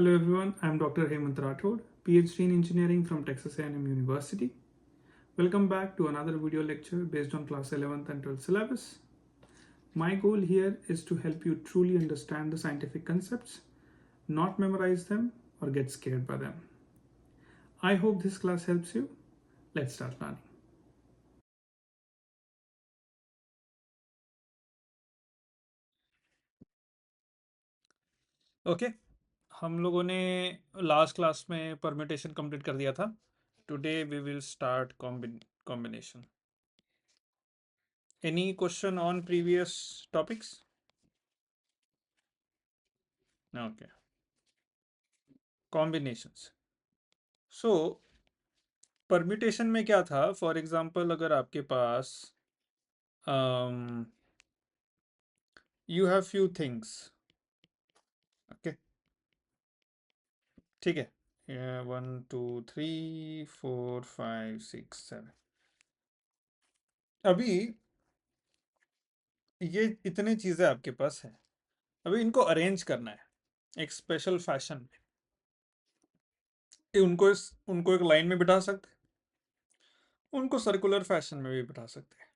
Hello everyone, I am Dr. Hemant Rathod, PhD in Engineering from Texas A&M University. Welcome back to another video lecture based on class 11th and 12th syllabus. My goal here is to help you truly understand the scientific concepts, not memorize them or get scared by them. I hope this class helps you. Let's start learning. Okay हम लोगों ने last class में permutation complete कर दिया था. Today we will start combination. Any question on previous topics? Okay. Combinations. So permutation में क्या था? फॉर एग्जांपल अगर आपके पास you have few things. Okay, ठीक है. 1 2 3 4 5 6 7. अभी ये इतने चीज़ें आपके पास है. अभी इनको अरेंज करना है एक स्पेशल फैशन में. उनको एक लाइन में बिठा सकते हैं, उनको सर्कुलर फैशन में भी बिठा सकते हैं.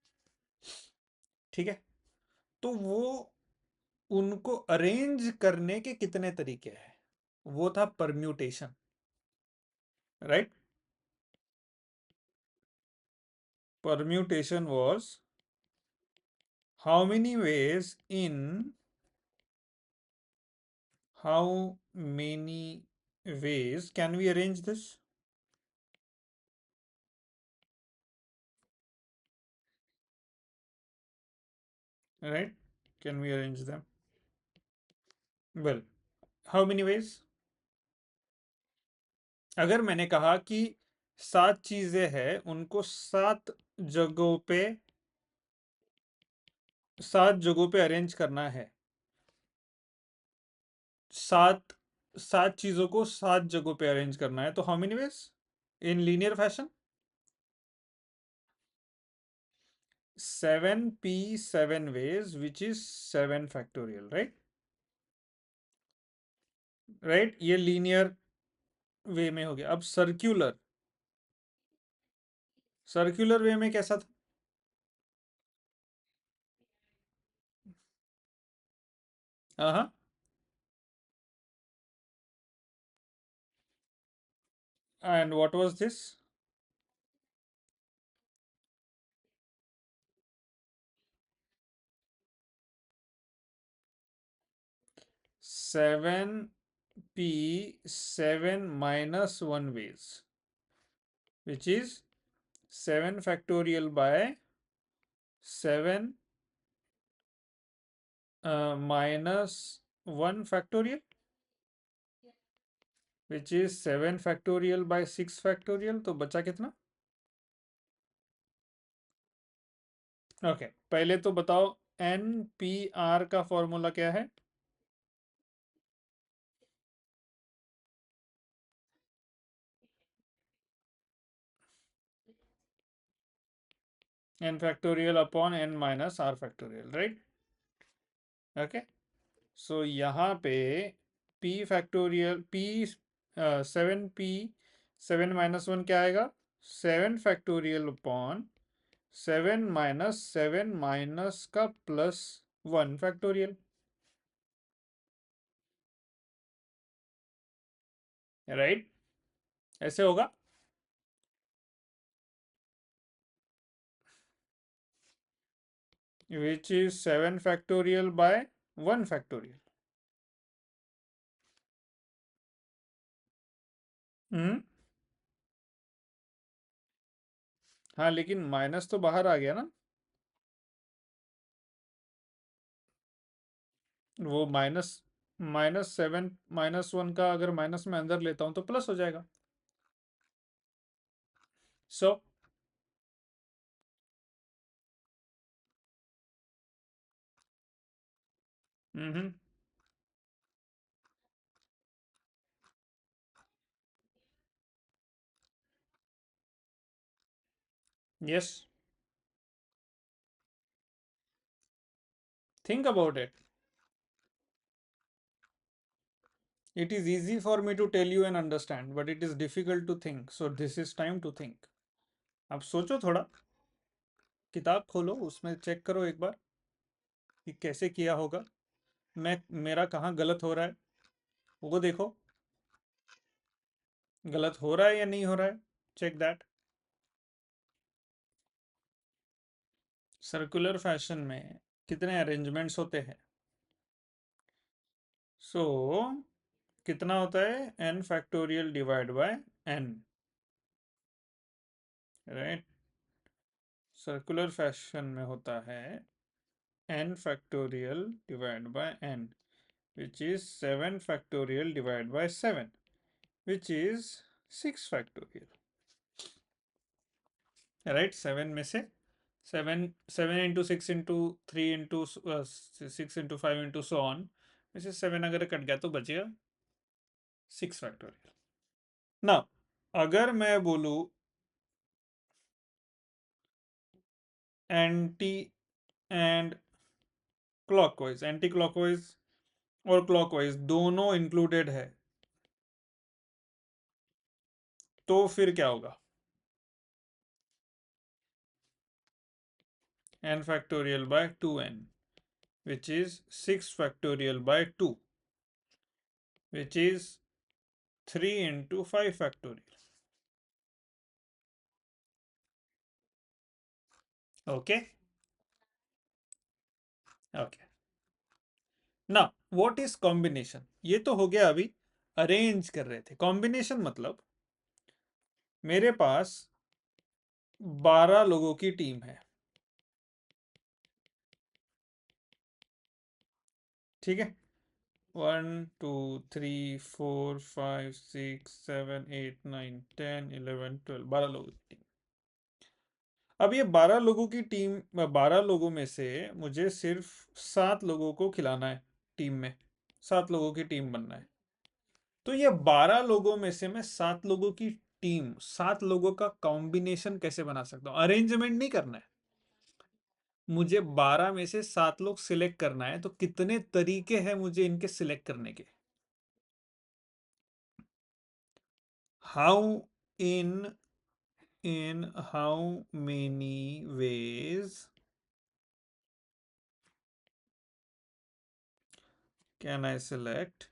ठीक है. तो वो उनको अरेंज करने के कितने तरीके हैं, वो था permutation. Right. Permutation was how many ways can we arrange this? Right? Can we arrange them? Well, how many ways? अगर मैंने कहा कि 7 चीजें हैं, उनको 7 जगहों पे अरेंज करना है. 7 चीजों को 7 जगहों पे अरेंज करना है. तो how many ways in linear fashion? 7p 7 ways, which is 7 factorial, right? Right. ये लीनियर वे में हो गया. अब सर्कुलर वे में कैसा था? हाँ. And what was this? 7p 7 minus 1 ways, which is 7 factorial by 7 minus 1 factorial, which is 7 factorial by 6 factorial. तो बचा कितना? ओके. पहले तो बताओ NPR का फॉर्मूला क्या है? n factorial upon n minus r factorial, right? Okay. So यहाँ पे p factorial p 7p 7 minus 1 क्या आएगा? 7 फैक्टोरियल अपॉन 7 माइनस 7 माइनस का प्लस 1 फैक्टोरियल. राइट. ऐसे होगा. Which is 7 factorial by 1 factorial. हाँ, लेकिन माइनस तो बाहर आ गया ना. वो माइनस 7 माइनस 1 का अगर माइनस में अंदर लेता हूं तो प्लस हो जाएगा. So yes. Think about it. It is easy for me to tell you and understand, but it is difficult to think. So this is time to think. अब सोचो थोड़ा, किताब खोलो, उसमें चेक करो एक बार कि कैसे किया होगा, मैं मेरा कहाँ गलत हो रहा है वो देखो, गलत हो रहा है या नहीं हो रहा है, चेक दैट. सर्कुलर फैशन में कितने अरेंजमेंट्स होते हैं? सो कितना होता है? n factorial divide by n, right. Circular fashion में होता है n factorial divide by n, which is 7 factorial divided by 7, which is 6 factorial, right? 7 में से 7 into 6 into 3 into 6 into 5 into so on में से 7 अगर कट गया तो बचेगा 6 factorial. ना अगर मैं बोलूँ anti and clockwise, anti clockwise और क्लॉकवाइज दोनों इंक्लूडेड है, तो फिर क्या होगा? n factorial by 2n, which is 6 factorial by 2, which is 3 into 5 factorial. Okay. Okay. Now what is combination? ये तो हो गया अभी अरेंज कर रहे थे. कॉम्बिनेशन मतलब मेरे पास 12 लोगों की टीम है, ठीक है. 1 2 3 4 5 6 7 8 9 10 11 12, 12 लोगों की टीम. अब ये 12 लोगों की टीम, 12 लोगों में से मुझे सिर्फ 7 लोगों को खिलाना है टीम में, 7 लोगों की टीम बनना है. तो ये 12 लोगों में से मैं 7 लोगों की टीम, 7 लोगों का कॉम्बिनेशन कैसे बना सकता हूँ? अरेंजमेंट नहीं करना है मुझे, 12 में से 7 लोग सिलेक्ट करना है. तो कितने तरीके हैं मुझे इनके सिलेक्ट करने के? How in how many ways can I select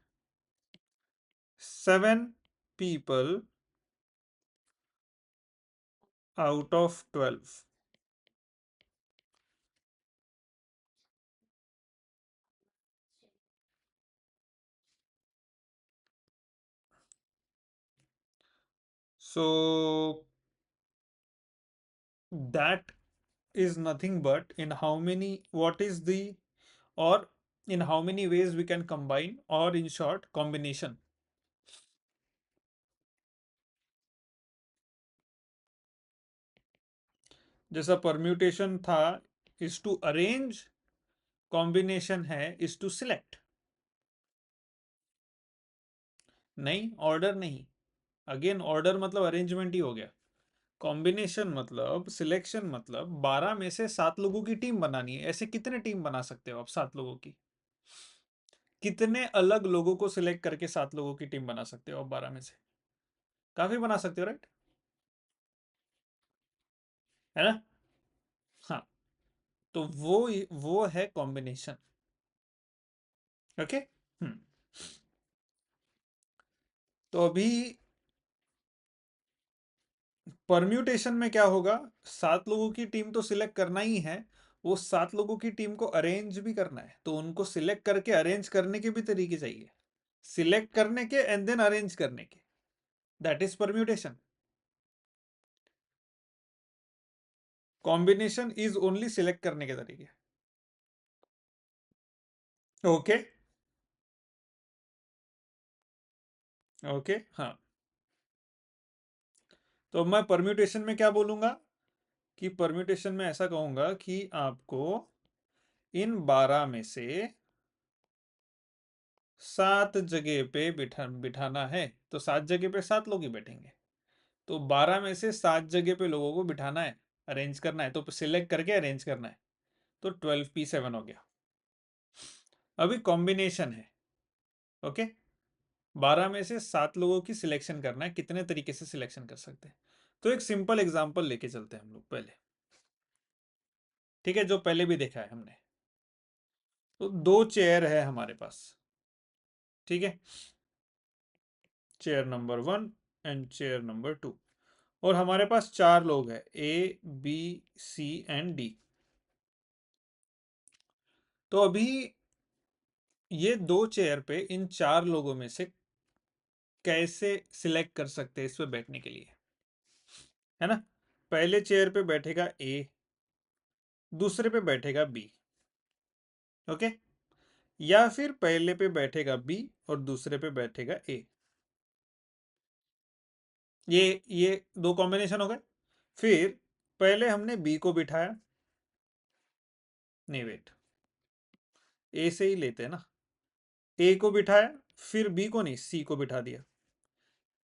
7 people out of 12? So that is nothing but in how many, what is the, or in how many ways we can combine, or in short combination. जैसा permutation था is to arrange, combination है is to select. नहीं, order नहीं. Again order मतलब arrangement ही हो गया. Combination मतलब, selection मतलब 12 में से 7 लोगों की टीम बनानी है. ऐसे कितने टीम बना सकते हो आप 7 लोगों की? कितने अलग लोगों को सिलेक्ट करके 7 लोगों की टीम बना सकते हो आप 12 में से? काफी बना सकते हो, राइट? है ना? हाँ. तो वो है कॉम्बिनेशन. ओके. हम्म. तो अभी परम्यूटेशन में क्या होगा? 7 लोगों की टीम तो सिलेक्ट करना ही है, वो 7 लोगों की टीम को अरेंज भी करना है. तो उनको सिलेक्ट करके अरेंज करने के भी तरीके चाहिए. सिलेक्ट करने के एंड देन अरेंज करने के, that is permutation. Combination is only select करने के तरीके. ओके. ओके. हाँ. तो मैं परम्यूटेशन में क्या बोलूंगा कि परम्यूटेशन में ऐसा कहूंगा कि आपको इन 12 में से 7 जगह पे बिठाना है. तो 7 जगह पे 7 लोग ही बैठेंगे. तो 12 में से 7 जगह पे लोगों को बिठाना है, अरेंज करना है, तो सिलेक्ट करके अरेंज करना है. तो 12p7 हो गया. अभी कॉम्बिनेशन है. ओके. 12 में से 7 लोगों की सिलेक्शन करना है, कितने तरीके से सिलेक्शन कर सकते हैं। तो एक सिंपल एग्जांपल लेके चलते हैं हम लोग पहले, ठीक है, जो पहले भी देखा है हमने। तो 2 चेयर है हमारे पास, ठीक है, chair number 1 and chair number 2, और हमारे पास 4 लोग हैं, A B C and D. तो अभी ये 2 चेयर पे इन 4 लोगों में से कैसे सिलेक्ट कर सकते हैं इस पे बैठने के लिए, है ना। पहले चेयर पे बैठेगा ए, दूसरे पे बैठेगा बी, ओके, या फिर पहले पे बैठेगा बी और दूसरे पे बैठेगा ए। ये 2 कॉम्बिनेशन हो गए। फिर पहले हमने बी को बिठाया, नहीं वेट, ए से ही लेते हैं ना। ए को बिठाया, फिर बी को नहीं, सी को बिठा दिया।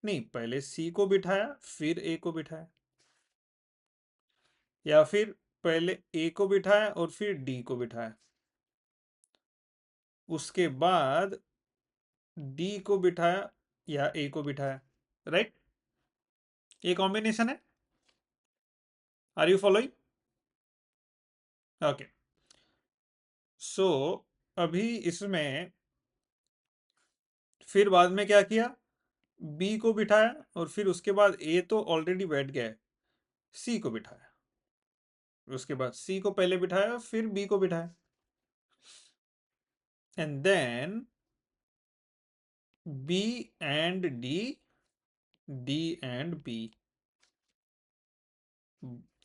नहीं, पहले सी को बिठाया फिर ए को बिठाया, या फिर पहले ए को बिठाया और फिर डी को बिठाया, उसके बाद डी को बिठाया या ए को बिठाया, राइट। ये कॉम्बिनेशन है। Are you following? Okay, so अभी इसमें फिर बाद में क्या किया, बी को बिठाया और फिर उसके बाद ए तो ऑलरेडी बैठ गया है, सी को बिठाया, उसके बाद सी को पहले बिठाया फिर बी को बिठाया, and then B and D, D and B,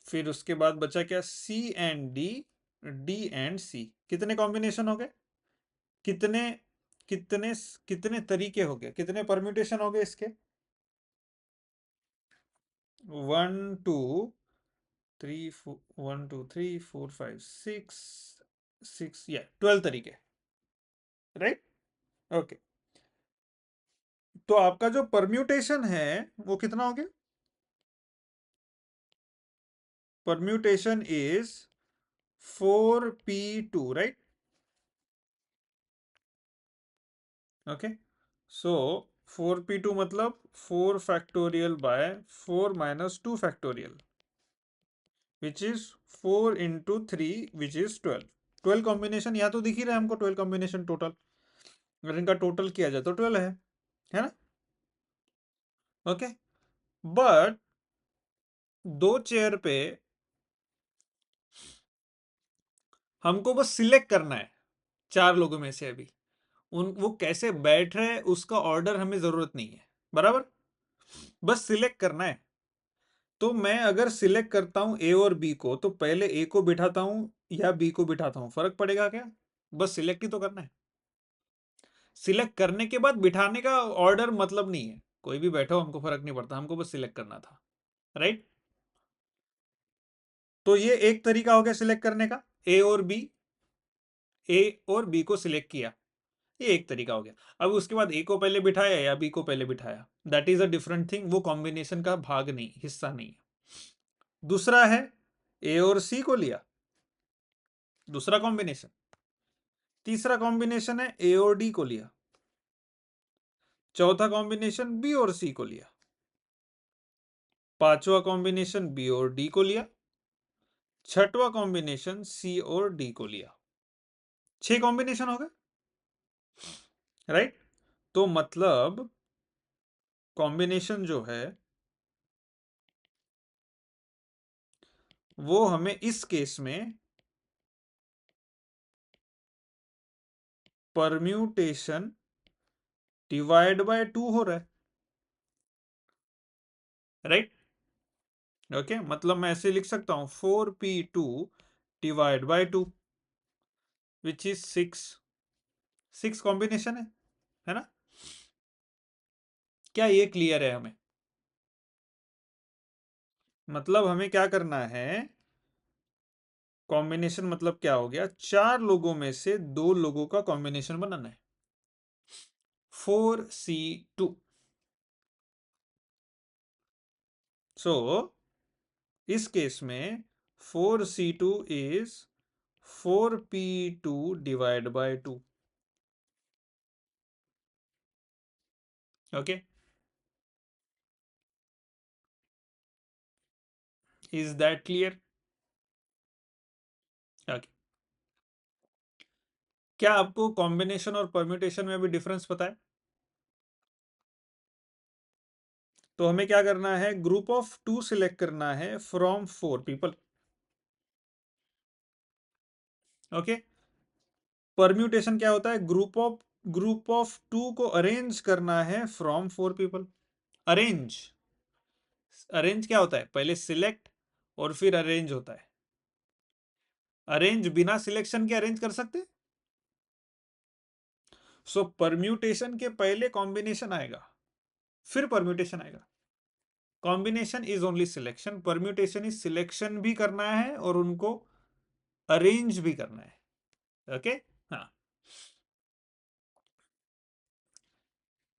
फिर उसके बाद बचा क्या, C and D, D and C. कितने कॉम्बिनेशन हो गए, कितने कितने कितने तरीके हो गए, कितने परम्यूटेशन हो गए इसके, 1 2 3 4 1 2 3 4 5 6 या 12 तरीके, राइट। ओके, तो आपका जो परम्यूटेशन है वो कितना हो गया, permutation is 4p2, right. Okay, so 4p2 मतलब 4 factorial by 4 minus 2 factorial, which is 4 into 3 which is 12। 12 combination यहाँ तो दिख ही रहा है हमको, 12 कॉम्बिनेशन टोटल, अगर इनका टोटल किया जाए तो 12 है ना। ओके, बट 2 चेयर पे हमको बस सिलेक्ट करना है 4 लोगों में से। अभी उन वो कैसे बैठ रहे हैं उसका ऑर्डर हमें जरूरत नहीं है, बराबर, बस सिलेक्ट करना है। तो मैं अगर सिलेक्ट करता हूं ए और बी को, तो पहले ए को बिठाता हूं या बी को बिठाता हूं, फर्क पड़ेगा क्या, बस सिलेक्ट ही तो करना है। सिलेक्ट करने के बाद बिठाने का ऑर्डर मतलब नहीं है, कोई भी बैठो हमको फर्क नहीं पड़ता, हमको बस सिलेक्ट करना था, राइट। तो ये एक तरीका हो गया सिलेक्ट करने का, ए और बी, ए और बी को सिलेक्ट किया, ये एक तरीका हो गया। अब उसके बाद ए को पहले बिठाया या बी को पहले बिठाया, that is a different thing, वो कॉम्बिनेशन का भाग नहीं, हिस्सा नहीं है। दूसरा है ए और सी को लिया, दूसरा कॉम्बिनेशन। तीसरा कॉम्बिनेशन है ए और डी को लिया। चौथा कॉम्बिनेशन बी और सी को लिया। पांचवा कॉम्बिनेशन बी और डी को लिया। छठवां कॉम्बिनेशन सी और डी को लिया। 6 कॉम्बिनेशन हो गए, राइट। तो मतलब कॉम्बिनेशन जो है वो हमें इस केस में परम्यूटेशन डिवाइड बाय 2 हो रहा है, राइट। ओके, मतलब मैं ऐसे लिख सकता हूं 4p2 divide by 2 which is 6। 6 combination है ना। क्या ये क्लियर है हमें, मतलब हमें क्या करना है, कॉम्बिनेशन मतलब क्या हो गया, 4 लोगों में से 2 लोगों का कॉम्बिनेशन बनाना है, 4c2। सो इस केस में 4c2 is 4p2 divide by 2, okay, is that clear? Okay, क्या आपको कॉम्बिनेशन और परम्यूटेशन में भी डिफरेंस पता है? तो हमें क्या करना है, ग्रुप ऑफ टू सिलेक्ट करना है फ्रॉम 4 पीपल। ओके, परम्यूटेशन क्या होता है, ग्रुप ऑफ टू को अरेंज करना है फ्रॉम 4 पीपल। अरेंज, अरेंज क्या होता है, पहले सिलेक्ट और फिर अरेंज होता है। अरेंज बिना सिलेक्शन के अरेंज कर सकते। सो परम्यूटेशन के पहले कॉम्बिनेशन आएगा, फिर परम्यूटेशन आएगा। Combination is only selection, permutation is selection भी करना है और उनको अरेंज भी करना है। ओके, हाँ,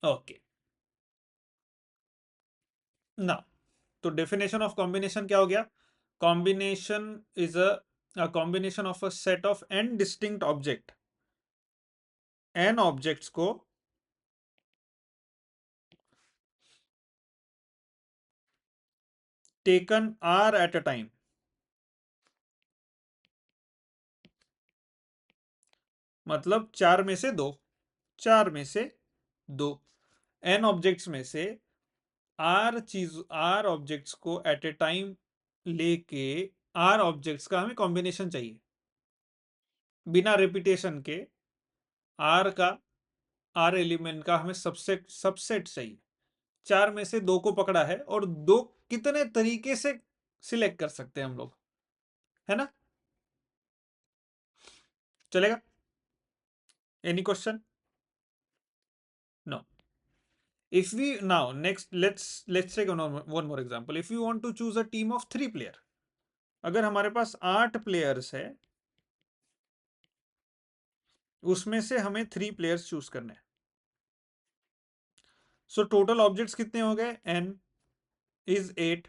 ओके ना। तो डेफिनेशन ऑफ कॉम्बिनेशन क्या हो गया, combination is a combination of a set of N distinct object, N objects को taken R at a time, मतलब चार में से दो, एन ऑब्जेक्ट्स में से आर ऑब्जेक्ट्स को एट ए टाइम लेके आर ऑब्जेक्ट्स का हमें कॉम्बिनेशन चाहिए, बिना रिपीटेशन के आर का, आर एलिमेंट का हमें सबसेट सबसेट चाहिए। चार में से दो को पकड़ा है और दो कितने तरीके से सिलेक्ट कर सकते हैं हम लोग, है ना? चलेगा? Any question? No. if we now next let's take one more example. If you want to choose a team of 3 player, अगर हमारे पास 8 प्लेयर्स है, उसमें से हमें 3 प्लेयर्स चूज करने हैं। सो टोटल ऑब्जेक्ट्स कितने हो गए, n इज 8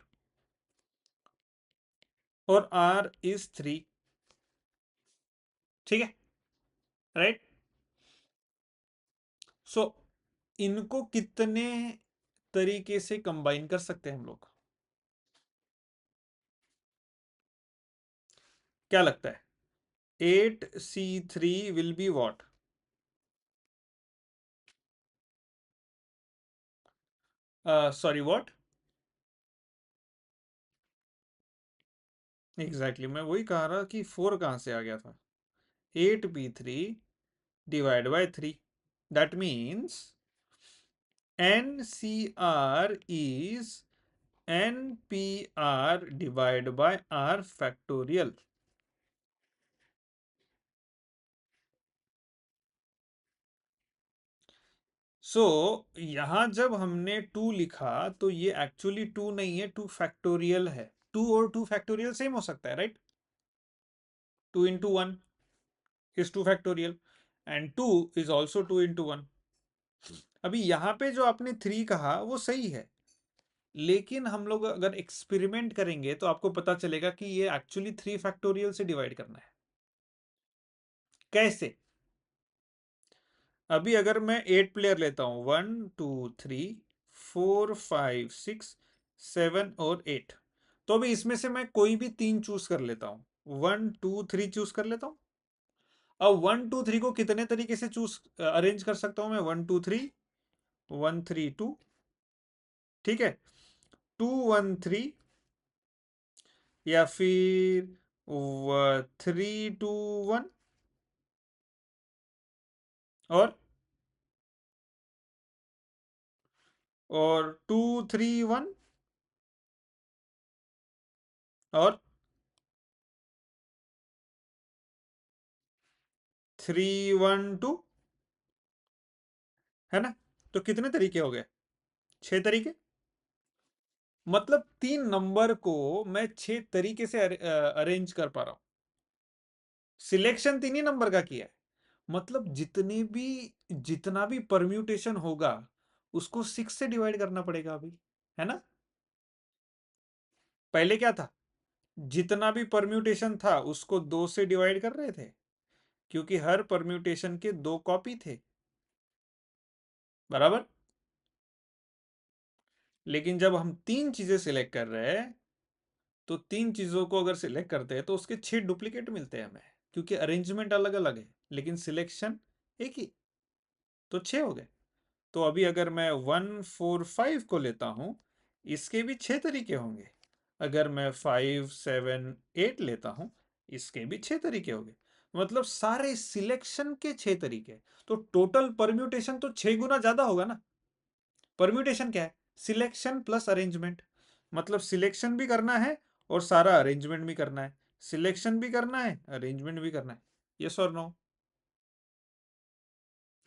और r इज 3। ठीक है, राइट? सो इनको कितने तरीके से कंबाइन कर सकते हैं हम लोग, क्या लगता है? 8c3 will be what? Sorry, what? Exactly, मैं वही कह रहा कि 4 कहां से आ गया था। 8p3 divided by 3, that means NCR is NPR divided by R factorial। सो यहां जब हमने 2 लिखा तो ये एक्चुअली 2 नहीं है, 2 फैक्टोरियल है। 2 और 2 फैक्टोरियल सेम हो सकता है, right? 2 into 1 is 2 factorial and 2 is also 2 into 1। अभी यहाँ पे जो आपने 3 कहा वो सही है, लेकिन हम लोग अगर एक्सपेरिमेंट करेंगे तो आपको पता चलेगा कि ये एक्चुअली 3 फैक्टोरियल से डिवाइड करना है। कैसे? अभी अगर मैं 8 प्लेयर लेता हूं, 1 2 3 4 5 6 7 और 8, तो अभी इसमें से मैं कोई भी 3 चूज कर लेता हूं, 1 2 3 चूज कर लेता हूं। अब 1 2 3 को कितने तरीके से चूज अरेंज कर सकता हूं मैं, 1 2 3 1 3 2, ठीक है, 2 1 3, या फिर 3 2 1, और 2 3 1, और 3 1 2, है ना? तो कितने तरीके हो गए, 6 तरीके। मतलब 3 नंबर को मैं 6 तरीके से अरेंज कर पा रहा हूं। सिलेक्शन 3 ही नंबर का किया है, मतलब जितना भी परम्यूटेशन होगा उसको 6 से डिवाइड करना पड़ेगा अभी, है ना? पहले क्या था, जितना भी परम्यूटेशन था उसको 2 से डिवाइड कर रहे थे, क्योंकि हर परम्यूटेशन के 2 कॉपी थे, बराबर? लेकिन जब हम 3 चीजें सिलेक्ट कर रहे हैं तो 3 चीजों को अगर सिलेक्ट करते हैं तो उसके 6 डुप्लीकेट मिलते हैं हमें, क्योंकि अरेंजमेंट अलग अलग है लेकिन सिलेक्शन एक ही, तो 6 हो गए। तो अभी अगर मैं 145 को लेता हूं, इसके भी 6 तरीके होंगे। अगर मैं 578 लेता हूं, इसके भी 6 तरीके होंगे। मतलब सारे सिलेक्शन के 6 तरीके, तो टोटल परम्यूटेशन तो 6 गुना ज्यादा होगा ना। परम्यूटेशन क्या है? Selection plus arrangement. मतलब सिलेक्शन भी करना है और सारा अरेंजमेंट भी करना है, सिलेक्शन भी करना है, अरेंजमेंट भी करना है। यस और नो?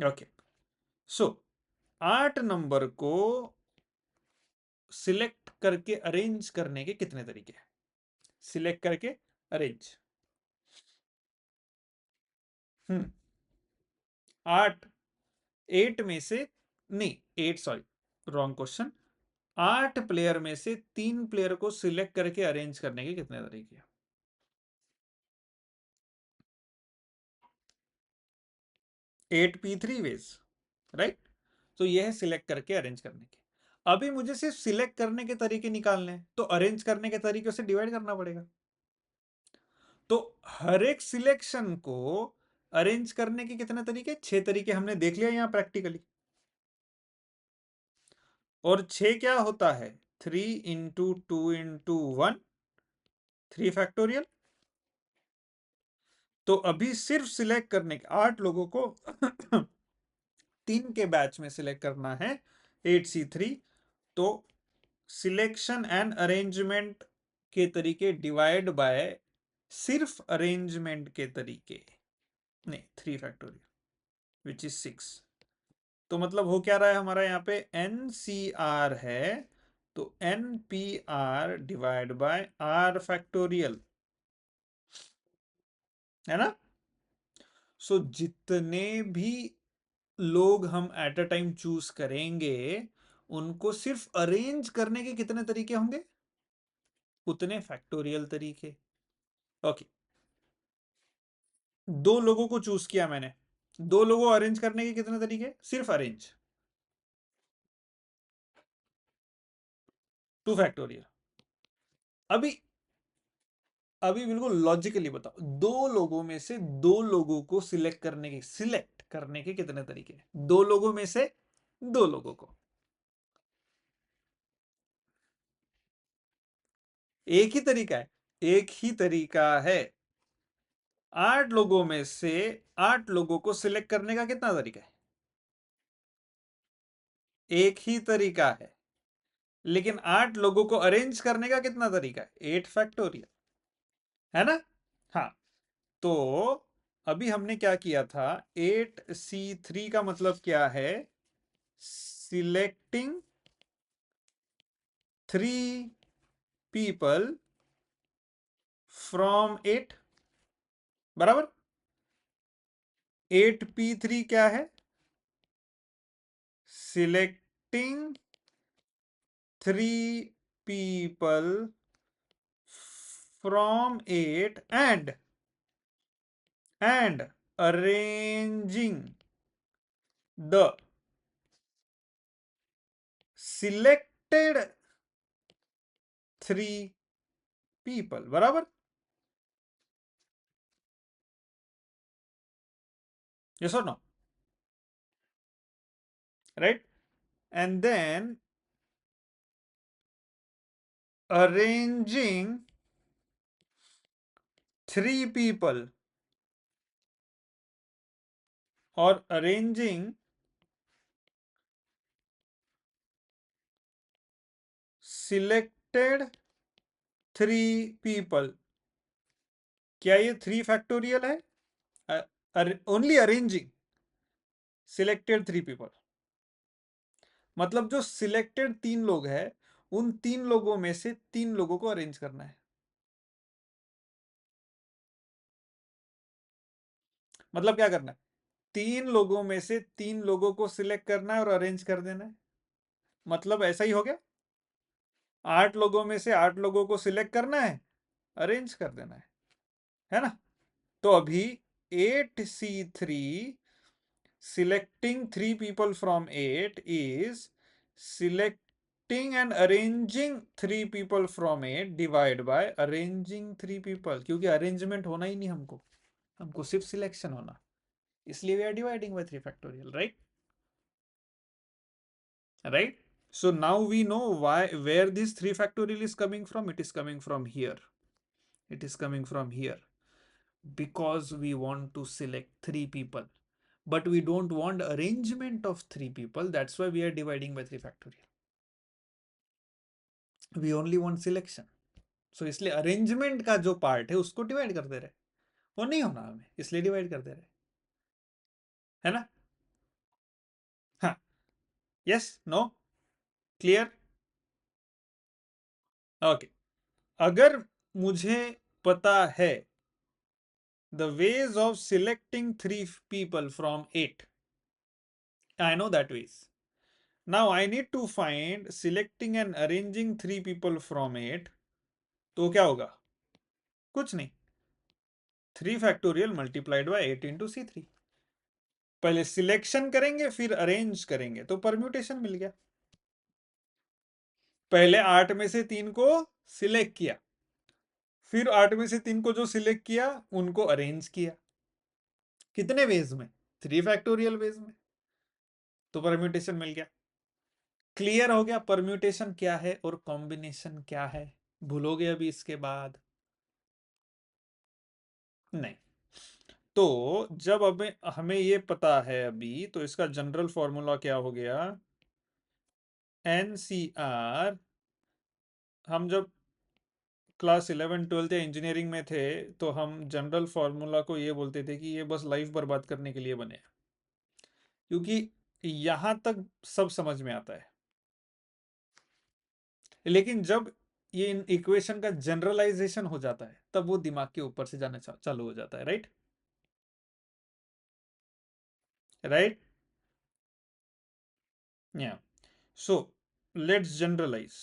ओके, सो 8 नंबर को सिलेक्ट करके अरेंज करने के कितने तरीके हैं? सिलेक्ट करके अरेंज। 8, 8 में से, नहीं 8 सॉरी, रॉन्ग क्वेश्चन। 8 प्लेयर में से 3 प्लेयर को सिलेक्ट करके अरेंज करने के कितने तरीके हैं? 8 P3 वेज, राइट। तो यह है सिलेक्ट करके अरेंज करने के। अभी मुझे सिर्फ सिलेक्ट करने के तरीके निकालने हैं, तो अरेंज करने के तरीके से डिवाइड करना पड़ेगा। तो हर एक सिलेक्शन को अरेंज करने के कितने तरीके? 6 तरीके हमने देख लिया यहां प्रैक्टिकली। और 6 क्या होता है? 3 × 2 × 1, 3 फैक्टोरियल। तो अभी सिर्फ सिलेक्ट करने के 8 लोगों को 3 के बैच में सिलेक्ट करना है 8C3। तो सिलेक्शन एंड अरेंजमेंट के तरीके डिवाइड बाय सिर्फ अरेंजमेंट के तरीके, नहीं 3 फैक्टोरियल विच इज 6। तो मतलब हो क्या रहा है हमारा यहाँ पे? NCR है, तो NPR divide by R factorial, है ना। सो जितने भी लोग हम एट अ टाइम चूज करेंगे, उनको सिर्फ अरेंज करने के कितने तरीके होंगे? उतने फैक्टोरियल तरीके। ओके, 2 लोगों को चूज किया मैंने, 2 लोगों को अरेंज करने के कितने तरीके? सिर्फ अरेंज, 2 फैक्टोरियल। अभी अभी बिल्कुल लॉजिकली बताओ, 2 लोगों में से 2 लोगों को सिलेक्ट करने के कितने तरीके? 2 लोगों में से 2 लोगों को, एक ही तरीका है, एक ही तरीका है। 8 लोगों में से 8 लोगों को सिलेक्ट करने का कितना तरीका है? एक ही तरीका है। लेकिन 8 लोगों को अरेंज करने का कितना तरीका है? 8 फैक्टोरियल, है ना। हाँ, तो अभी हमने क्या किया था? 8C3 का मतलब क्या है? सिलेक्टिंग 3 people फ्रॉम 8, बराबर। 8P3 क्या है? Selecting 3 people from 8 and arranging the selected 3 people, बराबर। yes or no? right, and then arranging 3 people or arranging selected 3 people, क्या ये 3 फैक्टोरियल है? ओनली अरेंजिंग सिलेक्टेड 3 people, मतलब जो सिलेक्टेड 3 लोग हैं, उन 3 लोगों में से 3 लोगों को अरेंज करना है। मतलब क्या करना है? 3 लोगों में से 3 लोगों को सिलेक्ट करना है और अरेंज कर देना है। मतलब ऐसा ही हो गया, 8 लोगों में से 8 लोगों को सिलेक्ट करना है, अरेंज कर देना है ना। तो अभी 8C3 selecting 3 people from 8 is selecting and arranging 3 people from 8 divide by arranging 3 people, क्योंकि अरेंजमेंट होना ही नहीं हमको सिर्फ सिलेक्शन होना, इसलिए we are dividing by 3 factorial, right? So now we know where this 3 factorial is coming from. It is coming from here. It is coming from here because we want to select 3 people, but we don't want arrangement of 3 people. That's why we are dividing by 3 factorial. We only want selection. So इसलिए arrangement का जो part है उसको divide कर दे रहे, वो नहीं होना हमें, इसलिए डिवाइड कर दे रहे, है ना? हाँ, यस, नो, क्लियर, ओके। अगर मुझे पता है the ways of selecting 3 people from 8, I know that ways. Now I need to find selecting and arranging 3 people from 8. तो क्या होगा? कुछ नहीं, 3 factorial multiplied bye 8 into C3। पहले सिलेक्शन करेंगे फिर अरेंज करेंगे तो परम्यूटेशन मिल गया। पहले 8 में से 3 को सिलेक्ट किया, फिर 8 में से 3 को जो सिलेक्ट किया उनको अरेंज किया। कितने वेज में? 3 फैक्टोरियल वेज में, तो परम्यूटेशन मिल गया। क्लियर हो गया परम्यूटेशन क्या है और कॉम्बिनेशन क्या है? भूलोगे अभी इसके बाद? नहीं। तो जब हमें ये पता है अभी, तो इसका जनरल फॉर्मूला क्या हो गया? NCR, हम जब क्लास 11 12 या इंजीनियरिंग में थे तो हम जनरल फॉर्मूला को ये बोलते थे कि ये बस लाइफ बर्बाद करने के लिए बने हैं, क्योंकि यहां तक सब समझ में आता है, लेकिन जब ये इन इक्वेशन का जनरलाइजेशन हो जाता है तब वो दिमाग के ऊपर से जाना चालू हो जाता है, राइट? राइट, या so let's generalize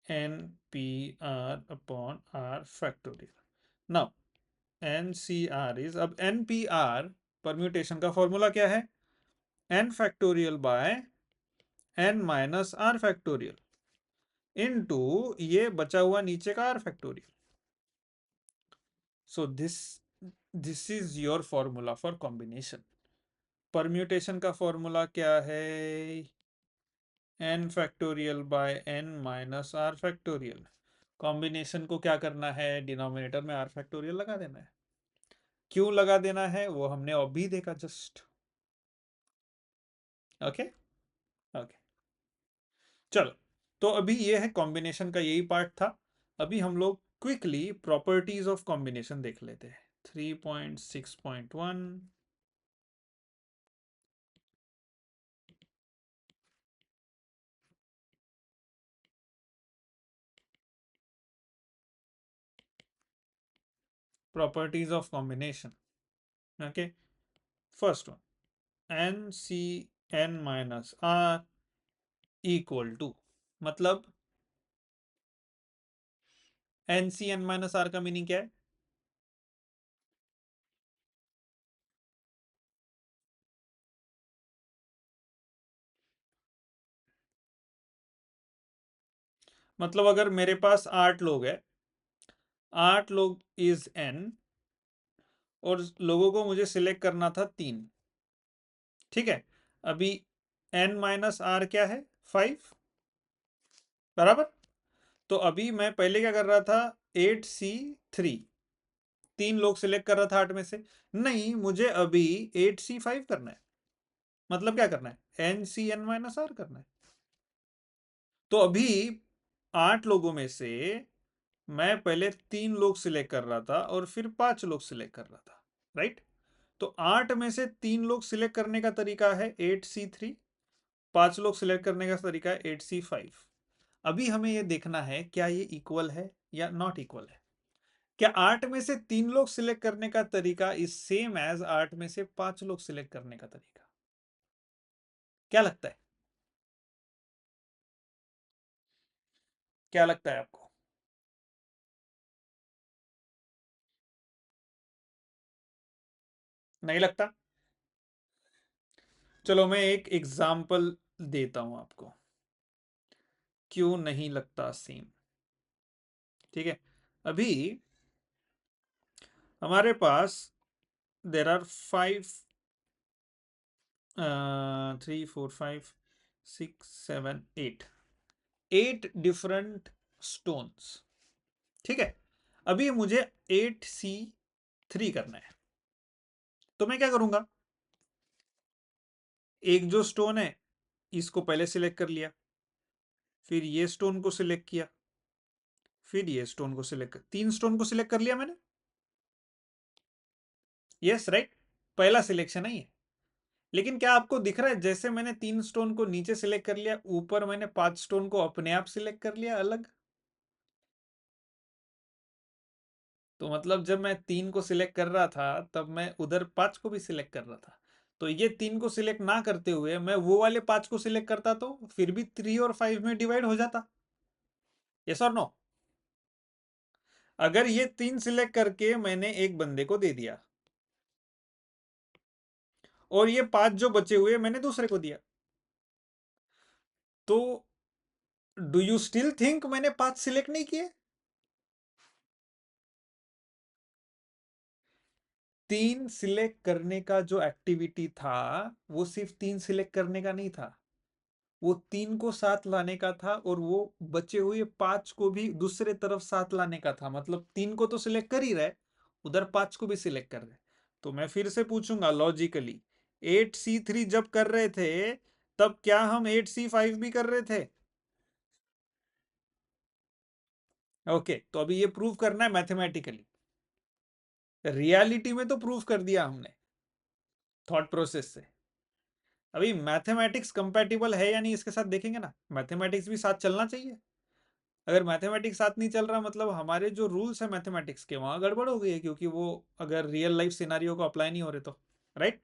NPR upon R factorial. Now NCR is, अब NPR परम्यूटेशन का फॉर्मूला क्या है? N factorial by N minus R factorial into ये बचा हुआ नीचे का R factorial. So this is your formula for combination. Permutation का फॉर्मूला क्या है? N factorial by N minus R factorial. Combination को क्या करना है? डिनोमिनेटर में R फैक्टोरियल लगा देना है। क्यों लगा देना है वो हमने अभी देखा जस्ट। ओके ओके, चलो, तो अभी ये है कॉम्बिनेशन का, यही पार्ट था। अभी हम लोग क्विकली प्रॉपर्टीज ऑफ कॉम्बिनेशन देख लेते हैं। 3.6.1 properties of combination. Okay, first one, NCN minus R equal to, मतलब NCN minus R का मीनिंग क्या है? मतलब अगर मेरे पास 8 लोग हैं, 8 लोग इज N, और लोगों को मुझे सिलेक्ट करना था 3, ठीक है? अभी N माइनस R क्या है? 5, बराबर। तो अभी मैं पहले क्या कर रहा था? 8C3, 3 लोग सिलेक्ट कर रहा था 8 में से। नहीं, मुझे अभी 8C5 करना है। मतलब क्या करना है? NCN माइनस R करना है। तो अभी 8 लोगों में से मैं पहले 3 लोग सिलेक्ट कर रहा था और फिर 5 लोग सिलेक्ट कर रहा था, राइट? तो 8 में से 3 लोग सिलेक्ट करने का तरीका है 8C3, 5 लोग सिलेक्ट करने का तरीका है 8C5। अभी हमें यह देखना है क्या ये इक्वल है या नॉट इक्वल है। क्या 8 में से 3 लोग सिलेक्ट करने का तरीका इज सेम एज 8 में से 5 लोग सिलेक्ट करने का तरीका? क्या लगता है? क्या लगता है आपको? नहीं लगता? चलो मैं एक एग्जाम्पल देता हूं आपको, क्यों नहीं लगता सेम। ठीक है, अभी हमारे पास देर आर 5 3 4 5 6 7 8 डिफरेंट स्टोन्स। ठीक है, अभी मुझे 8C3 करना है, तो मैं क्या करूंगा, एक जो स्टोन है इसको पहले सिलेक्ट कर लिया, फिर ये स्टोन को सिलेक्ट किया, फिर ये स्टोन को सिलेक्ट कर, 3 स्टोन को सिलेक्ट कर लिया मैंने। यस राइट, पहला सिलेक्शन है ये। लेकिन क्या आपको दिख रहा है, जैसे मैंने 3 स्टोन को नीचे सिलेक्ट कर लिया, ऊपर मैंने 5 स्टोन को अपने आप सिलेक्ट कर लिया अलग। तो मतलब जब मैं 3 को सिलेक्ट कर रहा था तब मैं उधर 5 को भी सिलेक्ट कर रहा था। तो ये 3 को सिलेक्ट ना करते हुए मैं वो वाले 5 को सिलेक्ट करता तो फिर भी 3 और 5 में डिवाइड हो जाता। यस और नो? अगर ये 3 सिलेक्ट करके मैंने एक बंदे को दे दिया और ये 5 जो बचे हुए मैंने दूसरे को दिया, तो डू यू स्टिल थिंक मैंने 5 सिलेक्ट नहीं किए? 3 सिलेक्ट करने का जो एक्टिविटी था वो सिर्फ 3 सिलेक्ट करने का नहीं था, वो 3 को साथ लाने का था और वो बचे हुए 5 को भी दूसरे तरफ साथ लाने का था। मतलब 3 को तो सिलेक्ट कर ही रहे, उधर 5 को भी सिलेक्ट कर रहे। तो मैं फिर से पूछूंगा लॉजिकली, 8C3 जब कर रहे थे तब क्या हम 8C5 भी कर रहे थे? ओके, तो अभी ये प्रूव करना है मैथमेटिकली। रियलिटी में तो प्रूव कर दिया हमने थॉट प्रोसेस से। अभी मैथमेटिक्स कंपैटिबल है या नहीं इसके साथ देखेंगे ना, मैथमेटिक्स भी साथ चलना चाहिए। अगर मैथमेटिक्स साथ नहीं चल रहा मतलब हमारे जो रूल्स है मैथमेटिक्स के वहां गड़बड़ हो गई है, क्योंकि वो अगर रियल लाइफ सिनारियो को अप्लाई नहीं हो रहे तो। राइट,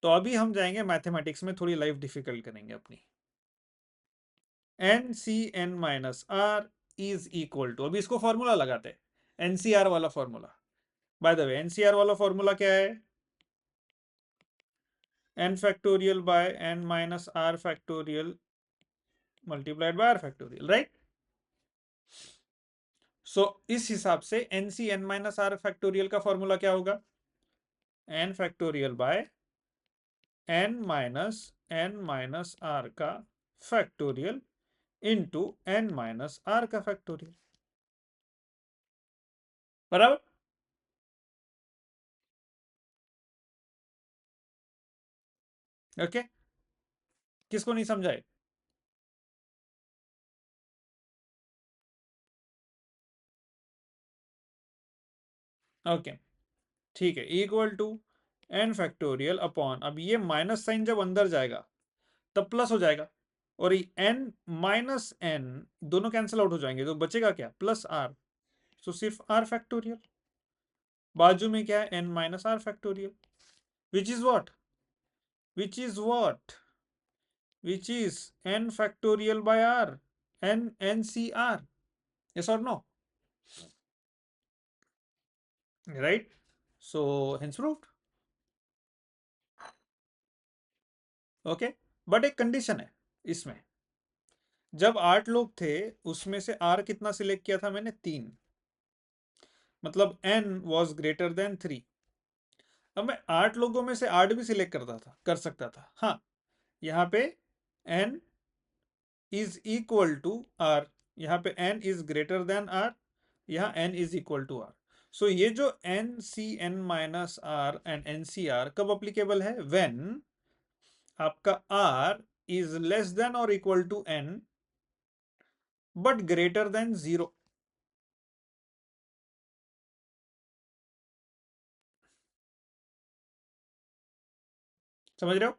तो अभी हम जाएंगे मैथमेटिक्स में, थोड़ी लाइफ डिफिकल्ट करेंगे अपनी। N C N minus R is equal to, अभी इसको फॉर्मूला लगाते हैं, एनसीआर वाला formula. By the way NCR वाला फॉर्मूला क्या है? N factorial by N minus R factorial multiplied by R factorial, right? So इस हिसाब से N C N minus R factorial का फॉर्मूला क्या होगा? N factorial by N minus R का factorial into N minus R का factorial, बराबर। Okay, किसको नहीं समझाए? ओके, ठीक है, equal to N factorial upon, अब ये माइनस साइन जब अंदर जाएगा तब प्लस हो जाएगा, और एन माइनस एन दोनों कैंसिल आउट हो जाएंगे, तो बचेगा क्या? Plus are. सो सिर्फ आर फैक्टोरियल, बाजू में क्या है? N minus R factorial, which is what, which is what, which is n factorial by r, ncr, yes or no? Right, so hence proved. Okay, but एक कंडीशन है इसमें, जब 8 लोग थे उसमें से r कितना सिलेक्ट किया था मैंने? 3, मतलब n was greater than 3। अब मैं 8 लोगों में से 8 भी सिलेक्ट करता था, कर सकता था, हाँ, यहाँ पे n is equal to r, यहाँ पे n is greater than r, यहाँ n is equal to r। So ये जो N C N minus R and N C R कब अप्लीकेबल है? व्हेन आपका r इज लेस देन और equal to n but greater than 0। समझ रहे हो?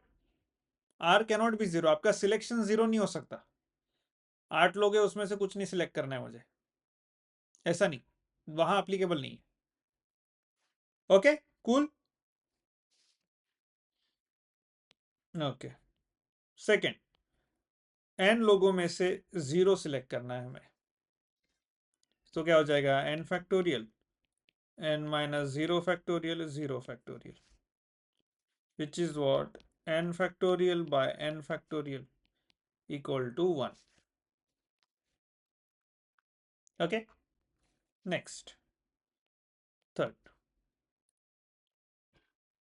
r कैनॉट बी 0, आपका सिलेक्शन 0 नहीं हो सकता। 8 लोग है उसमें से कुछ नहीं सिलेक्ट करना है मुझे, ऐसा नहीं, वहां अप्लीकेबल नहीं है। Okay, cool. Okay, second, n लोगों में से 0 सिलेक्ट करना है हमें, तो क्या हो जाएगा? n factorial n minus 0 factorial 0 factorial, which is what n factorial by n factorial equal to 1. Okay, next, third,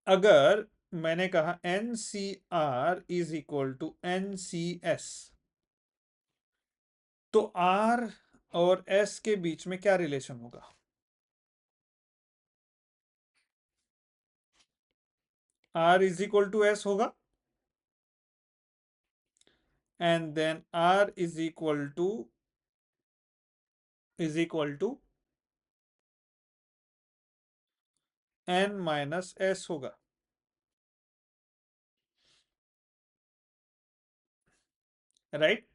अगर मैंने कहा NCR is equal to NCS, तो R और S के बीच में क्या रिलेशन होगा? R is equal to S होगा, and then R is equal to N minus S होगा, राइट?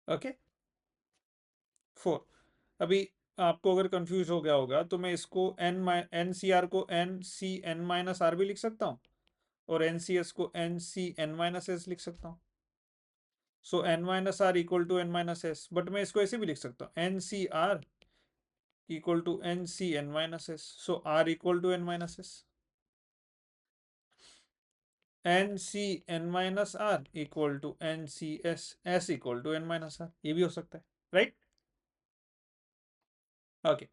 ओके, 4. अभी आपको अगर कंफ्यूज हो गया होगा तो मैं इसको NCR को NCN माइनस R भी लिख सकता हूँ और NCS को NCN माइनस S लिख सकता हूँ. So N minus R equal to N minus S, but मैं इसको ऐसे भी लिख सकता हूँ NCR equal to NCN minus S. So R equal to N minus S, NCN minus R equal to NCS, S equal to N minus R. ये भी हो सकता है, right? Okay,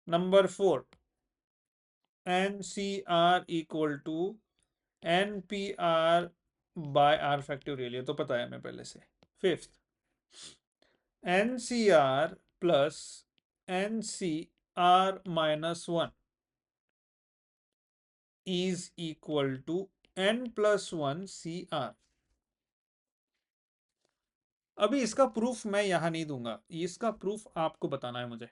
number 4, NCR equal to NPR by R factorial, ये तो पता है हमें पहले से. 5th, NCR plus NCR minus 1 is equal to N plus 1 CR. अभी इसका प्रूफ मैं यहां नहीं दूंगा, इसका प्रूफ आपको बताना है मुझे.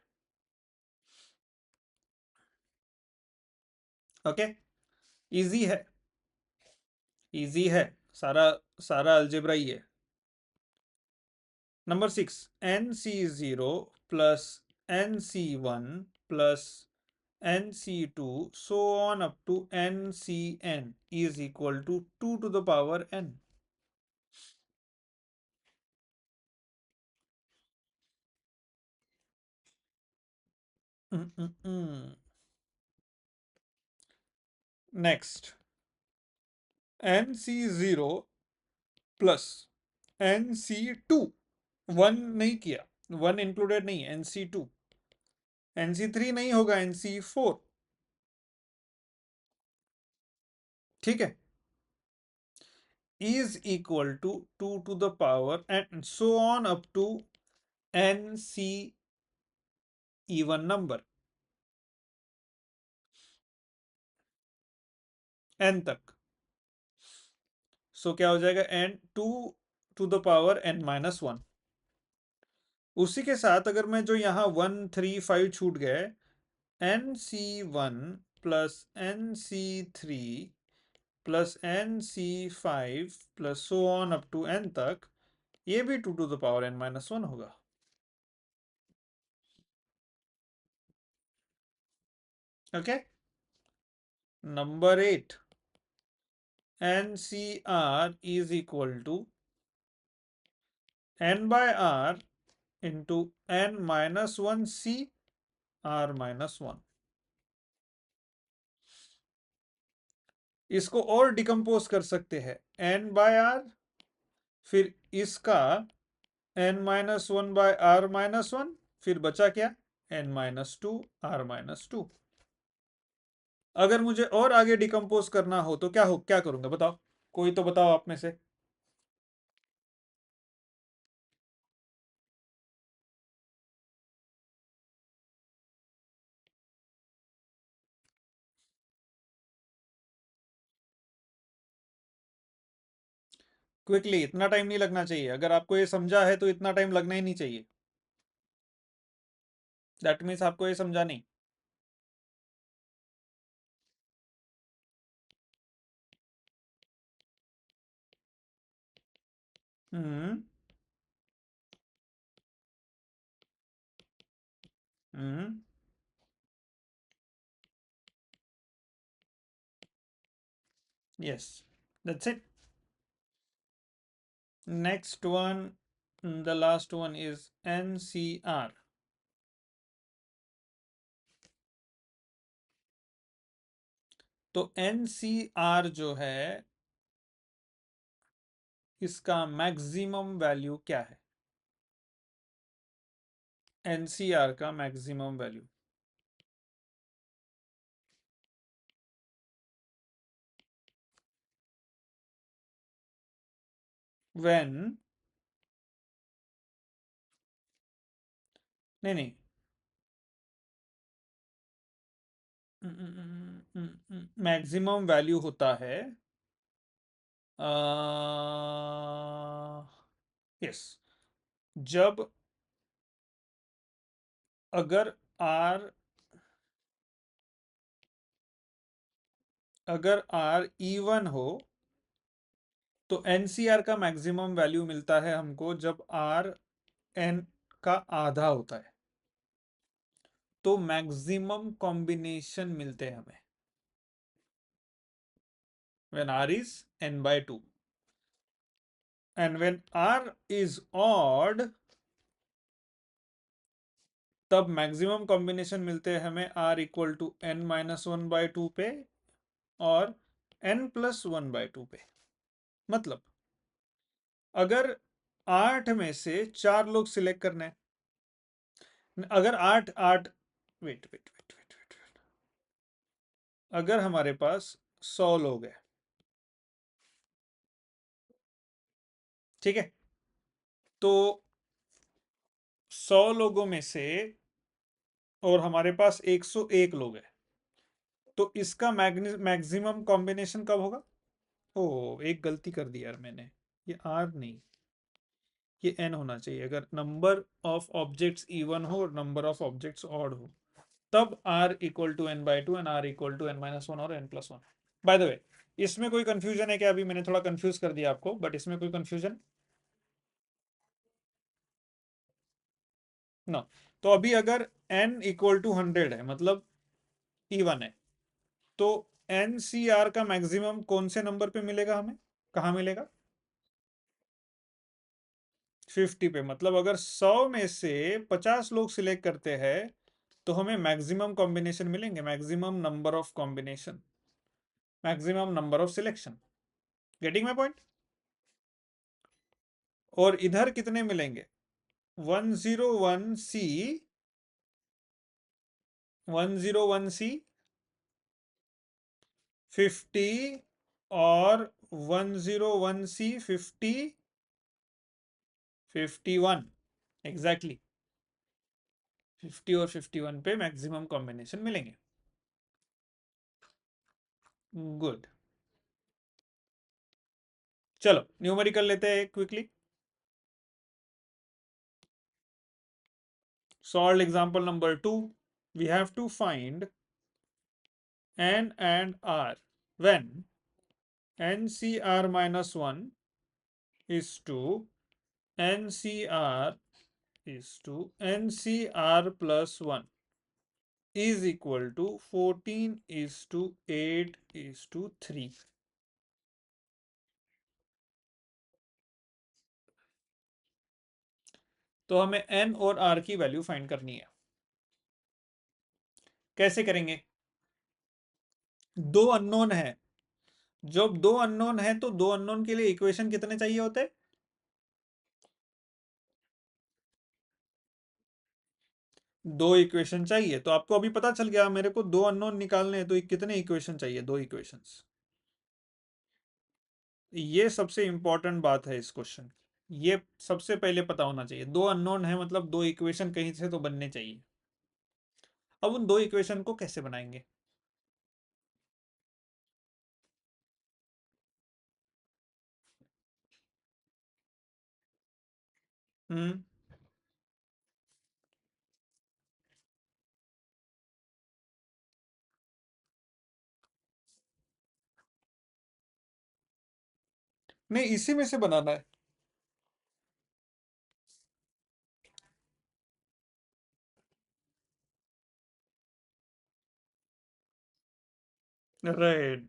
ओके, इजी है, इजी है, सारा सारा अलजेब्रा ही है. Number 6, NC0 plus NC1 plus NC2 so on up to NCN is equal to 2 to the power n. Next, NC0 plus NC2, 1 नहीं किया, 1 इंक्लूडेड नहीं, NC2, NC3 नहीं होगा, NC4, ठीक है, is equal to 2 to the power and so on up to NC even number, n तक. सो क्या हो जाएगा, n 2 to the power n minus 1. उसी के साथ अगर मैं जो यहाँ 1 3 5 छूट गए, NC1 plus NC3 plus NC5 plus so on up to n तक, ये भी 2 to the power n minus 1 होगा. Okay, number 8, NCR is equal to n by R into n minus 1 C R minus 1. इसको और decompose कर सकते हैं, n bye are, फिर इसका n minus 1 by R minus 1, फिर बचा क्या, n माइनस 2 आर माइनस 2. अगर मुझे और आगे डिकम्पोज करना हो तो क्या करूंगा, बताओ, कोई तो बताओ आप में से. क्विकली, इतना टाइम नहीं लगना चाहिए. अगर आपको ये समझा है तो इतना टाइम लगना ही नहीं चाहिए. दैट मीन्स आपको ये समझा नहीं. Hmm hmm yes, that's it. Next one, the last one is NCR. तो NCR जो है इसका मैक्सिमम वैल्यू क्या है? NCR का मैक्सिमम वैल्यू व्हेन, नहीं नहीं, मैक्सिमम वैल्यू होता है, यस, जब अगर R इवन हो तो NCR का मैक्सिमम वैल्यू मिलता है हमको जब R N का आधा होता है, तो मैक्सिमम कॉम्बिनेशन मिलते हैं हमें when R is N by 2, and when R is odd तब मैक्सिमम कॉम्बिनेशन मिलते हैं हमें R equal to N minus one by two पे और N plus one by two पे। मतलब अगर 8 में से 4 लोग सिलेक्ट करने हैं, अगर 8 8 wait wait wait wait wait wait, अगर हमारे पास 100 लोग हैं, ठीक है, तो 100 लोगों में से और हमारे पास 101 लोग हैं, तो इसका मैक्सिमम कॉम्बिनेशन कब होगा? ओ, एक गलती कर दी यार मैंने, ये R नहीं, ये N होना चाहिए। अगर नंबर ऑफ ऑब्जेक्ट्स इवन हो और नंबर ऑफ ऑब्जेक्ट्स ऑड हो तब R equal to N by two and R equal to N minus one और N plus one. By the way, इसमें कोई कंफ्यूजन है क्या? अभी मैंने थोड़ा कंफ्यूज कर दिया आपको, बट इसमें कोई कंफ्यूजन ना? तो अभी अगर N इक्वल टू 100 है, मतलब इवन है, तो NCR का मैक्सिमम कौन से नंबर पे मिलेगा हमें? कहाँ मिलेगा? 50 पे। मतलब अगर 100 में से 50 लोग सिलेक्ट करते हैं तो हमें मैक्सिमम कॉम्बिनेशन मिलेंगे, maximum number of combination, maximum number of selection. Getting my point? और इधर कितने मिलेंगे? 101C, 101C 50 और 101C 50 51, एग्जैक्टली 50 और 51 पे मैक्सिमम कॉम्बिनेशन मिलेंगे। गुड, चलो न्यूमेरिकल लेते हैं quickly. Solved example number 2. We have to find N and R when NCR minus 1 is to NCR is to NCR plus 1 is equal to 14 is to 8 is to 3। तो हमें N और R की value find करनी है। कैसे करेंगे? दो unknown है, जब दो अननोन है तो दो अननोन के लिए इक्वेशन कितने चाहिए होते हैं? दो इक्वेशन चाहिए। तो आपको अभी पता चल गया मेरे को दो अननोन निकालने हैं, तो कितने इक्वेशन चाहिए? दो इक्वेशंस। ये सबसे इंपॉर्टेंट बात है इस क्वेश्चन, ये सबसे पहले पता होना चाहिए। दो अननोन है मतलब दो इक्वेशन कहीं से तो बनने चाहिए। अब उन दो इक्वेशन को कैसे बनाएंगे? हम्म, नहीं, इसी में से बनाना है। राइट,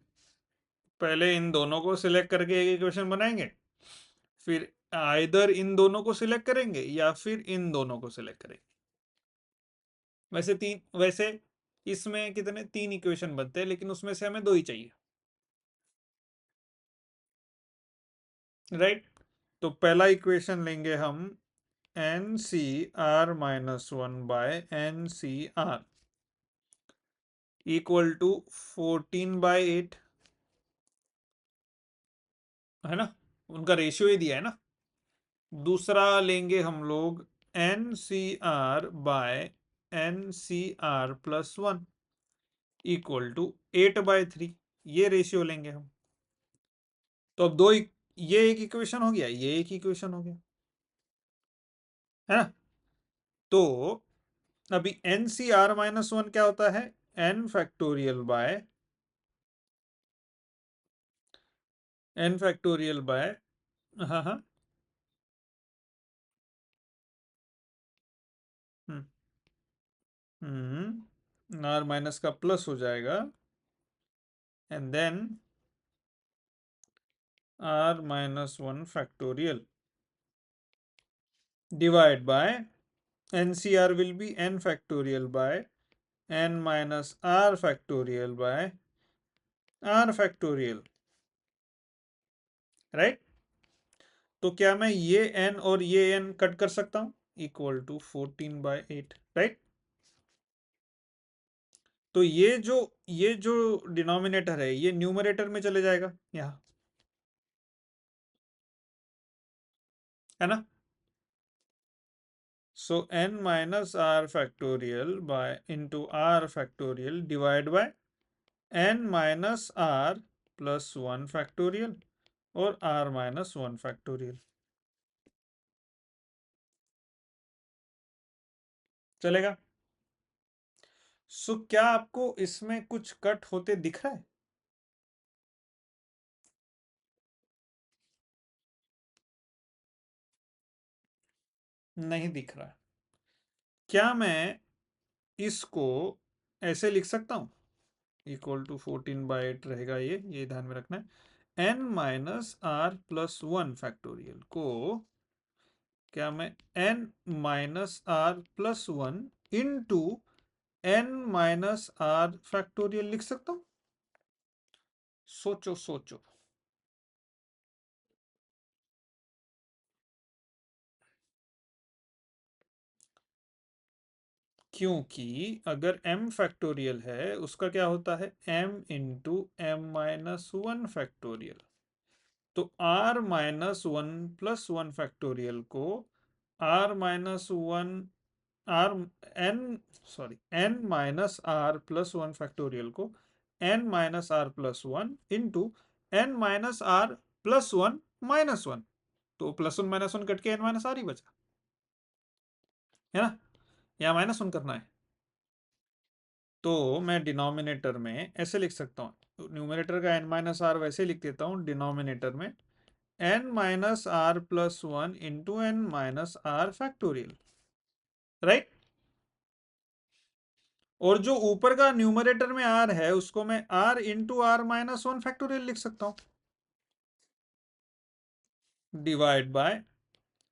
पहले इन दोनों को सिलेक्ट करके एक इक्वेशन बनाएंगे, फिर आइदर इन दोनों को सिलेक्ट करेंगे या फिर इन दोनों को सिलेक्ट करेंगे। वैसे इसमें कितने 3 इक्वेशन बनते हैं, लेकिन उसमें से हमें 2 ही चाहिए, राइट? तो पहला इक्वेशन लेंगे हम N C R minus 1 by N C R equal to 14/8, है ना? उनका रेशियो ही दिया है ना। दूसरा लेंगे हम लोग N C R by N C R plus 1 equal to 8/3, ये रेशियो लेंगे हम। तो अब ये एक इक्वेशन हो गया, ये एक इक्वेशन हो गया, है ना? तो अभी एन सी आर माइनस 1 क्या होता है? N factorial by N factorial by, हाँ हाँ, आर माइनस का प्लस हो जाएगा and then R minus 1 factorial divide by NCR will be n factorial by n minus r factorial by r factorial, right? तो क्या मैं ये n और ये n कट कर सकता हूं? Equal to 14/8, right? तो ये जो डिनोमिनेटर है ये न्यूमरेटर में चले जाएगा यहां, है ना? सो n minus r factorial by into r factorial divide by n minus r plus 1 factorial और r माइनस 1 फैक्टोरियल, चलेगा? सो क्या आपको इसमें कुछ कट होते दिख रहा है? नहीं दिख रहा है। क्या मैं इसको ऐसे लिख सकता हूं? इक्वल टू 14/8 रहेगा, ये ध्यान में रखना है। n minus R plus 1 factorial को क्या मैं n minus R plus 1 into n minus R factorial लिख सकता हूं? सोचो सोचो। क्योंकि अगर m फैक्टोरियल है उसका क्या होता है? m into M minus 1 factorial. तो r माइनस 1 प्लस 1 फैक्टोरियल को r minus 1 r n sorry n minus r plus 1 factorial को n minus r plus 1 into n minus r plus 1 minus 1, तो plus 1 minus 1 cut के n minus r ही बचा, है ना? या माइनस 1 करना है तो मैं डिनोमिनेटर में ऐसे लिख सकता हूँ, न्यूमरेटर का n माइनस आर वैसे लिख देता हूँ, डिनोमिनेटर में n minus R plus 1 into N minus R factorial, right? और जो ऊपर का न्यूमरेटर में r है उसको मैं r into R minus 1 factorial लिख सकता हूँ divide by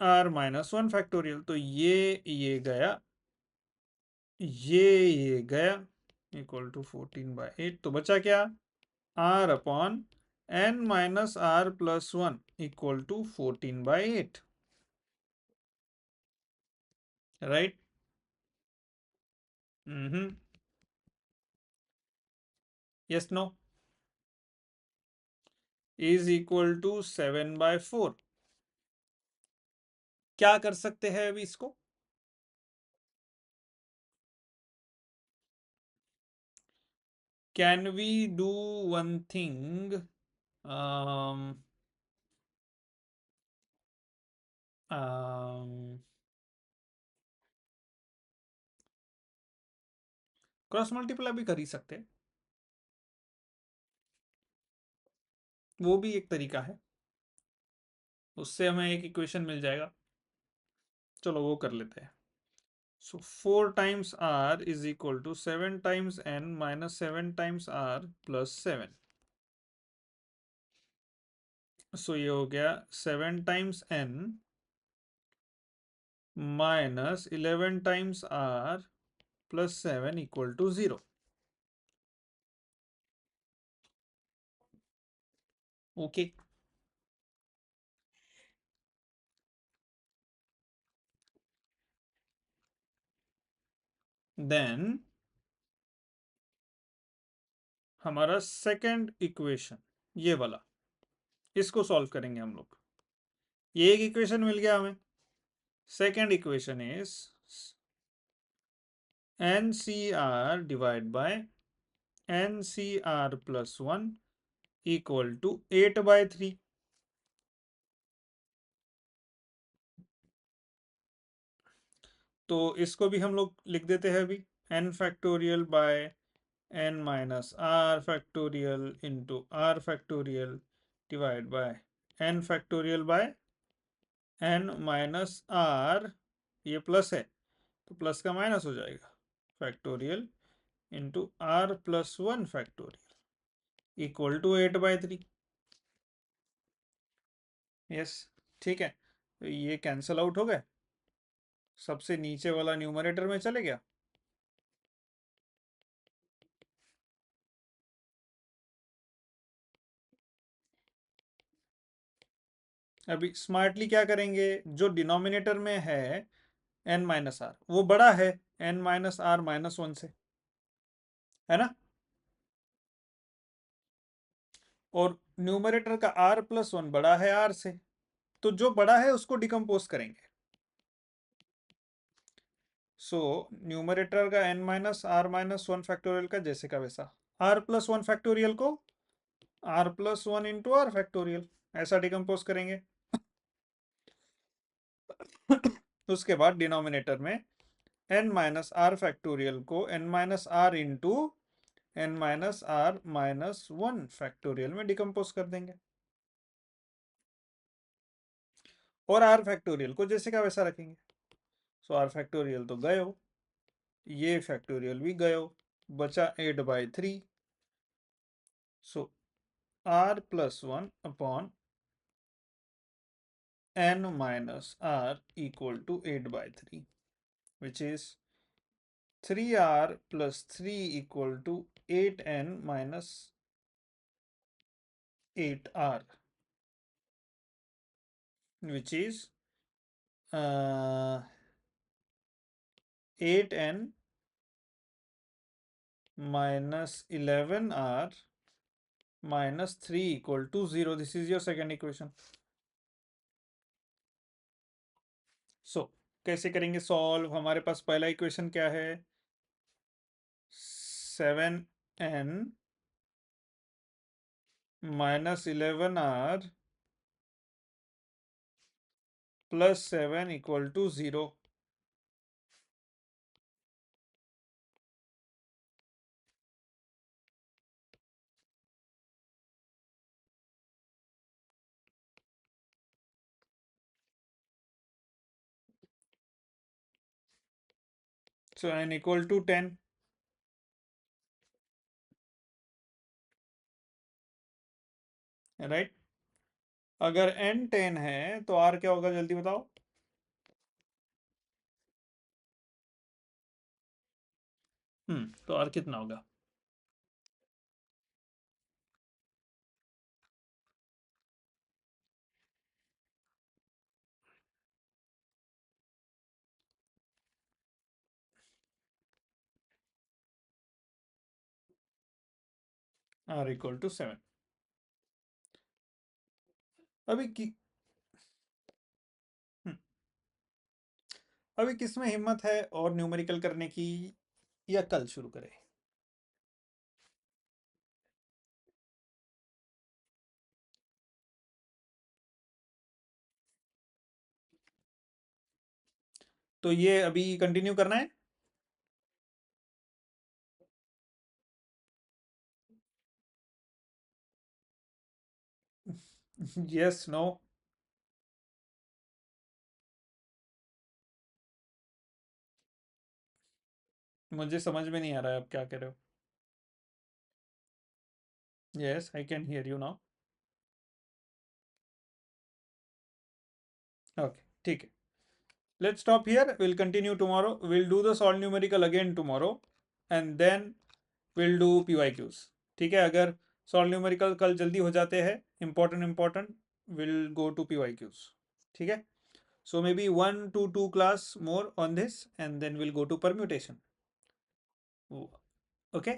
r minus 1 factorial. तो ये गया, ये गया, इक्वल टू 14/8। तो बचा क्या? r upon n minus R plus 1 equal to 14/8, right? Yes no is equal to 7/4। क्या कर सकते हैं अभी इसको? Can we do one thing? Cross multiply भी कर ही सकते हैं, वो भी एक तरीका है, उससे हमें एक इक्वेशन मिल जाएगा। चलो वो कर लेते हैं। So 4 times r is equal to 7 times n minus 7 times r plus 7। So ये हो गया 7 times n minus 11 times r plus 7 equal to 0। Okay, then हमारा सेकंड इक्वेशन ये वाला, इसको सॉल्व करेंगे हम लोग। ये एक इक्वेशन मिल गया हमें। Second equation is NCR divide by NCR plus 1 equal to 8/3। तो इसको भी हम लोग लिख देते हैं अभी, n factorial by n minus r factorial into r factorial divide by n factorial by n minus r, ये प्लस है तो प्लस का माइनस हो जाएगा, factorial into r plus 1 factorial equal to 8/3। Yes, ठीक है, तो ये कैंसल आउट हो गए, सबसे नीचे वाला न्यूमरेटर में चले गया। अभी स्मार्टली क्या करेंगे, जो डिनोमिनेटर में है n माइनस आर वो बड़ा है n माइनस आर माइनस 1 से, है ना, और न्यूमरेटर का r प्लस 1 बड़ा है r से, तो जो बड़ा है उसको डिकम्पोज करेंगे। सो न्यूमरेटर का n minus R minus 1 factorial का जैसे का वैसा, r प्लस 1 फैक्टोरियल को r plus 1 into R factorial, ऐसा डिकम्पोज करेंगे। उसके बाद डिनोमिनेटर में n माइनस आर फैक्टोरियल को n minus R into n minus R minus 1 factorial में डिकम्पोज कर देंगे, और r फैक्टोरियल को जैसे का वैसा रखेंगे। सो r फैक्टोरियल तो गए हो, ये फैक्टोरियल भी गए हो, बचा 8/3। So r plus 1 upon n minus r equal to 8/3, which is 3r plus 3 equal to 8n minus 8r, which is 8n minus 11r minus 3 equal to 0. This is your second equation. So कैसे करेंगे solve, हमारे पास पहला equation क्या है, 7n minus 11r plus 7 equal to 0. So n equal to 10. Right, अगर n 10 है तो r क्या होगा जल्दी बताओ। तो r कितना होगा, r इक्वल टू 7। अभी हम्म, अभी किसमें हिम्मत है और न्यूमेरिकल करने की, या कल शुरू करें। तो ये अभी कंटिन्यू करना है। यस, नो, मुझे समझ में नहीं आ रहा है आप क्या कह रहे हो। Yes, I can hear you now. Okay, ठीक है, let's stop here, we'll continue tomorrow, we'll do the solve numerical again tomorrow and then we'll do PYQs। ठीक है, अगर सॉल्व न्यूमेरिकल कल जल्दी हो जाते हैं, important will go to PYQs, ठीक है. So maybe 1 to 2 class more on this and then we'll go to permutation. Okay,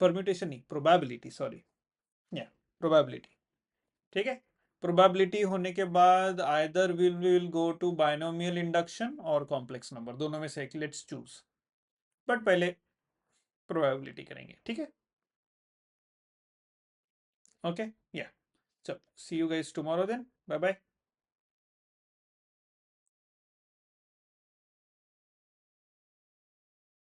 permutation नहीं, probability, sorry. Yeah, probability. ठीक है. probability होने के बाद either we will go to binomial induction or complex number, दोनों में से एक let's choose, but पहले probability करेंगे, ठीक है. Okay, yeah. So see you guys tomorrow then. Bye bye.